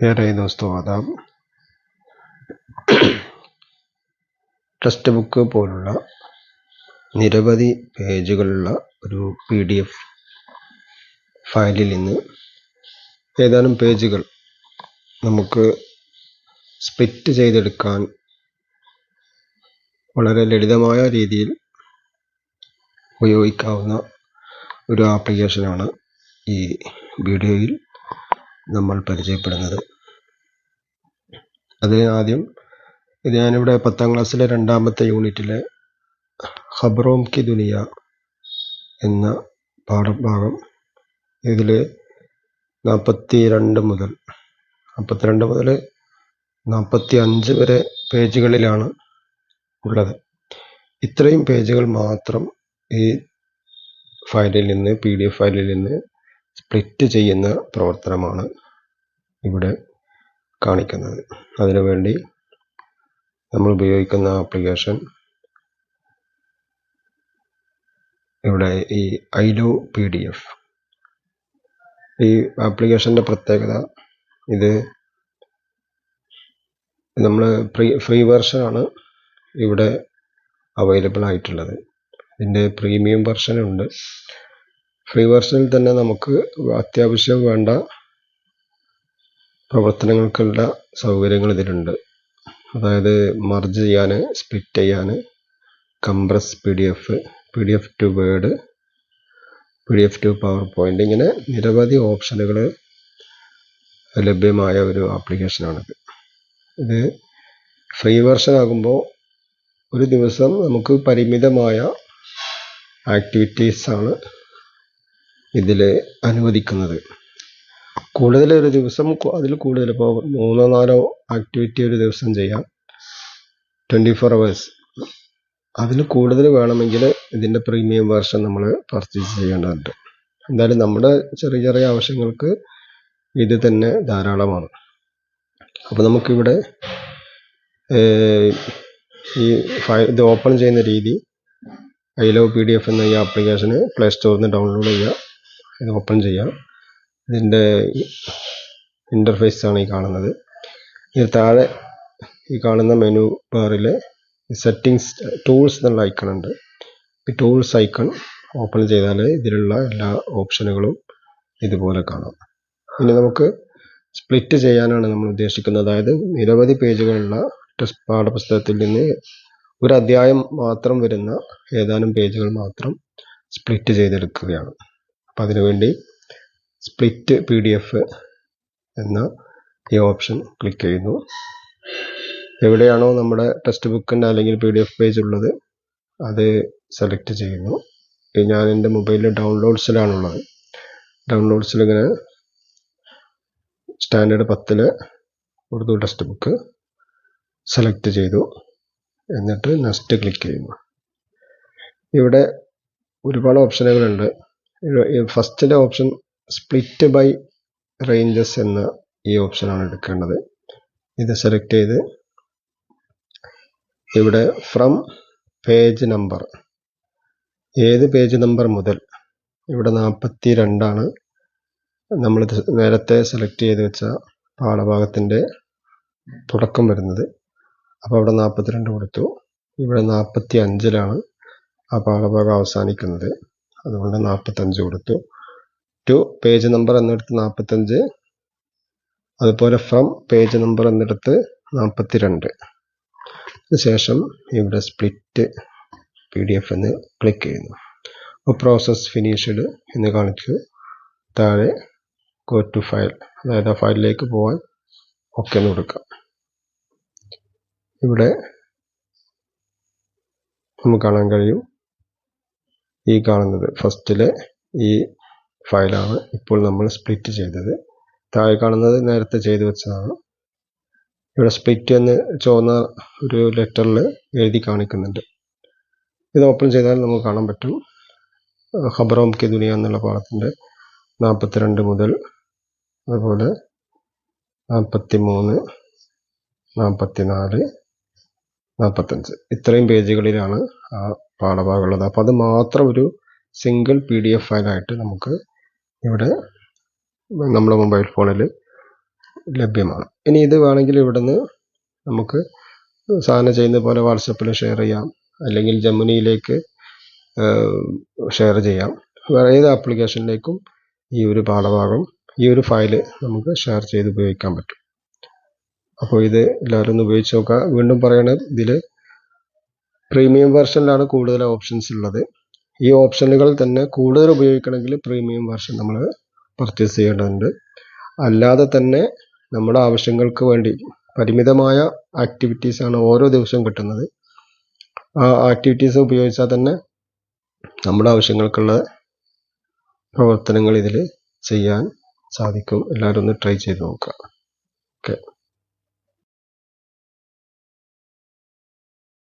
प्यारे दोस्तों आदाब। ടെക്സ്റ്റ് ബുക്ക് പോലുള്ള നിരവധി പേജുകളുള്ള ഒരു PDF ഫയലിൽ നിന്ന് ഏതാനും പേജുകൾ നമുക്ക് സ്പ്ലിറ്റ് ചെയ്തെടുക്കാൻ വളരെ ലളിതമായ രീതിയിൽ ഉപയോഗിക്കാവുന്ന ഒരു ആപ്ലിക്കേഷനാണ് ഈ വീഡിയോയിൽ നമ്മൾ പരിചയപ്പെടുന്നത്. അതിനാദ്യം ഞാനിവിടെ 10ാം ക്ലാസ്സിലെ 2ാമത്തെ യൂണിറ്റിലെ ഖബറോം കി ദുനിയ എന്ന പാഠഭാഗം ഇതിൽ 42 മുതൽ 45 വരെ പേജുകളിലാണ് ഉള്ളത്. ഇത്രയും പേജുകൾ മാത്രം ഈ ഫയലിൽ നിന്ന് PDF ഫയലിൽ നിന്ന് സ്പ്ലിറ്റ് ചെയ്യുന്ന പ്രവർത്തനമാണ് ഇവിടെ കാണിക്കുന്നത്. അതിനുവേണ്ടി നമ്മൾ ഉപയോഗിക്കുന്ന ആപ്ലിക്കേഷൻ ഇവിടെ ഈ ഐലോ PDF. ഈ ആപ്ലിക്കേഷൻ്റെ പ്രത്യേകത, ഇത് നമ്മൾ ഫ്രീ വെർഷനാണ് ഇവിടെ അവൈലബിൾ ആയിട്ടുള്ളത്. ഇതിൻ്റെ പ്രീമിയം വെർഷനുണ്ട്. ഫ്രീ വെർഷനിൽ തന്നെ നമുക്ക് അത്യാവശ്യം വേണ്ട പ്രവർത്തനങ്ങൾക്കുള്ള സൗകര്യങ്ങൾ ഇതിലുണ്ട്. അതായത് മർജ് ചെയ്യാൻ, സ്പ്ലിറ്റ് ചെയ്യാൻ, compress PDF to word, PDF to PowerPoint, ഇങ്ങനെ നിരവധി ഓപ്ഷനുകൾ ലഭ്യമായ ഒരു ആപ്ലിക്കേഷനാണിത്. ഇത് ഫ്രീ വെർഷൻ ആകുമ്പോൾ ഒരു ദിവസം നമുക്ക് പരിമിതമായ ആക്ടിവിറ്റീസാണ് ഇതിൽ അനുവദിക്കുന്നത്. കൂടുതൽ ഒരു ദിവസം അതിൽ കൂടുതൽ, ഇപ്പോൾ 3-4 ആക്ടിവിറ്റി ഒരു ദിവസം ചെയ്യാം, 24 hours. അതിൽ കൂടുതൽ വേണമെങ്കിൽ ഇതിൻ്റെ പ്രീമിയം വെർഷൻ നമ്മൾ പർച്ചേസ് ചെയ്യേണ്ടതുണ്ട്. എന്തായാലും നമ്മുടെ ചെറിയ ചെറിയ ആവശ്യങ്ങൾക്ക് ഇത് തന്നെ ധാരാളമാണ്. അപ്പോൾ നമുക്കിവിടെ ഇത് ഓപ്പൺ ചെയ്യുന്ന രീതി, ഐലോ PDF എന്ന ഈ ആപ്ലിക്കേഷന് പ്ലേ സ്റ്റോറിൽ നിന്ന് ഡൗൺലോഡ് ചെയ്യുക, ഇത് ഓപ്പൺ ചെയ്യാം. ഇതിൻ്റെ ഇൻ്റർഫേസാണ് ഈ കാണുന്നത്. ഇതിന് താഴെ ഈ കാണുന്ന മെനു ബാറിൽ സെറ്റിങ്സ്, ടൂൾസ് എന്നുള്ള ഐക്കൺ ഉണ്ട്. ഈ ടൂൾസ് ഐക്കൺ ഓപ്പൺ ചെയ്താൽ ഇതിലുള്ള എല്ലാ ഓപ്ഷനുകളും ഇതുപോലെ കാണാം. ഇനി നമുക്ക് സ്പ്ലിറ്റ് ചെയ്യാനാണ് നമ്മൾ ഉദ്ദേശിക്കുന്നത്. അതായത് നിരവധി പേജുകളുള്ള ടെക്സ്റ്റ് പാഠപുസ്തകത്തിൽ നിന്ന് ഒരു അധ്യായം മാത്രം വരുന്ന ഏതാനും പേജുകൾ മാത്രം സ്പ്ലിറ്റ് ചെയ്തെടുക്കുകയാണ്. അപ്പം അതിനുവേണ്ടി സ്പ്ലിറ്റ് PDF എന്ന ഈ ഓപ്ഷൻ ക്ലിക്ക് ചെയ്യുന്നു. എവിടെയാണോ നമ്മുടെ ടെക്സ്റ്റ് ബുക്കിൻ്റെ അല്ലെങ്കിൽ PDF പേജ് ഉള്ളത് അത് സെലക്ട് ചെയ്യുന്നു. ഞാൻ എൻ്റെ മൊബൈലിൽ ഡൗൺലോഡ്സിലാണുള്ളത്. ഡൗൺലോഡ്സിൽ ഇങ്ങനെ standard 10 Urdu text book select ചെയ്തു. എന്നിട്ട് നെക്സ്റ്റ് ക്ലിക്ക് ചെയ്യുന്നു. ഇവിടെ ഒരുപാട് ഓപ്ഷനുകളുണ്ട്. ഫസ്റ്റിലെ ഓപ്ഷൻ സ്പ്ലിറ്റ് ബൈ റേഞ്ചസ് എന്ന ഈ ഓപ്ഷനാണ് എടുക്കേണ്ടത്. ഇത് സെലക്ട് ചെയ്ത് ഇവിടെ ഫ്രം പേജ് നമ്പർ, ഏത് പേജ് നമ്പർ മുതൽ, ഇവിടെ 42 നമ്മൾ നേരത്തെ സെലക്ട് ചെയ്ത് വെച്ച പാഠഭാഗത്തിൻ്റെ തുടക്കം വരുന്നത്. അപ്പോൾ അവിടെ 42 കൊടുത്തു. ഇവിടെ 45 ആ പാഠഭാഗം അവസാനിക്കുന്നത്, അതുകൊണ്ട് 45 കൊടുത്തു. ടു പേജ് നമ്പർ എന്നിടത്ത് 45, അതുപോലെ ഫ്രം പേജ് നമ്പർ എന്നിടത്ത് 42. ശേഷം ഇവിടെ സ്പ്ലിറ്റ് PDF എന്ന് ക്ലിക്ക് ചെയ്യുന്നു. അപ്പോൾ പ്രോസസ് ഫിനിഷ്ഡ് എന്ന് കാണിച്ചു. താഴെ ഗോ ടു ഫയൽ, അതായത് ആ ഫയലിലേക്ക് പോകാൻ ഓക്കെ എന്ന് കൊടുക്കാം. ഇവിടെ നമുക്ക് കാണാൻ കഴിയും, ഈ കാണുന്നത് ഫസ്റ്റിലെ ഈ ഫയലാണ് ഇപ്പോൾ നമ്മൾ സ്പ്ലിറ്റ് ചെയ്തത്. താഴെ കാണുന്നത് നേരത്തെ ചെയ്തു വെച്ചതാണ്. ഇവിടെ സ്പ്ലിറ്റ് എന്ന് ചുവന്ന ഒരു ലെറ്ററിൽ എഴുതി കാണിക്കുന്നുണ്ട്. ഇത് ഓപ്പൺ ചെയ്താൽ നമുക്ക് കാണാൻ പറ്റും, ഖബറോം കി ദുനിയ എന്നുള്ള പാഠത്തിൻ്റെ 42 മുതൽ അതുപോലെ 43, 44, 45 ഇത്രയും പേജുകളിലാണ് ആ പാഠഭാഗമുള്ളത്. അപ്പോൾ അത് മാത്രം ഒരു സിംഗിൾ PDF ഫയലായിട്ട് നമുക്ക് ഇവിടെ നമ്മുടെ മൊബൈൽ ഫോണിൽ ലഭ്യമാണ്. ഇനി ഇത് വേണമെങ്കിൽ ഇവിടുന്ന് നമുക്ക് സാധാരണ ചെയ്യുന്ന പോലെ വാട്സപ്പിൽ ഷെയർ ചെയ്യാം, അല്ലെങ്കിൽ ജെമിനിയിലേക്ക് ഷെയർ ചെയ്യാം. വേറെ ഏത് ആപ്ലിക്കേഷനിലേക്കും ഈ ഒരു പാഠഭാഗം, ഈ ഒരു ഫയല് നമുക്ക് ഷെയർ ചെയ്ത് ഉപയോഗിക്കാൻ പറ്റും. അപ്പോൾ ഇത് എല്ലാവരും ഒന്ന് ഉപയോഗിച്ച് നോക്കുക. വീണ്ടും പറയണത്, ഇതിൽ പ്രീമിയം വെർഷനിലാണ് കൂടുതൽ ഓപ്ഷൻസ് ഉള്ളത്. ഈ ഓപ്ഷനുകൾ തന്നെ കൂടുതൽ ഉപയോഗിക്കണമെങ്കിൽ പ്രീമിയം വെർഷൻ നമ്മൾ പർച്ചേസ് ചെയ്യേണ്ടതുണ്ട്. അല്ലാതെ തന്നെ നമ്മുടെ ആവശ്യങ്ങൾക്ക് വേണ്ടി പരിമിതമായ ആക്ടിവിറ്റീസാണ് ഓരോ ദിവസവും കിട്ടുന്നത്. ആ ആക്ടിവിറ്റീസ് ഉപയോഗിച്ചാൽ തന്നെ നമ്മുടെ ആവശ്യങ്ങൾക്കുള്ള പ്രവർത്തനങ്ങൾ ഇതിൽ ചെയ്യാൻ സാധിക്കും. എല്ലാവരും ഒന്ന് ട്രൈ ചെയ്ത് നോക്കുക. ഓക്കെ.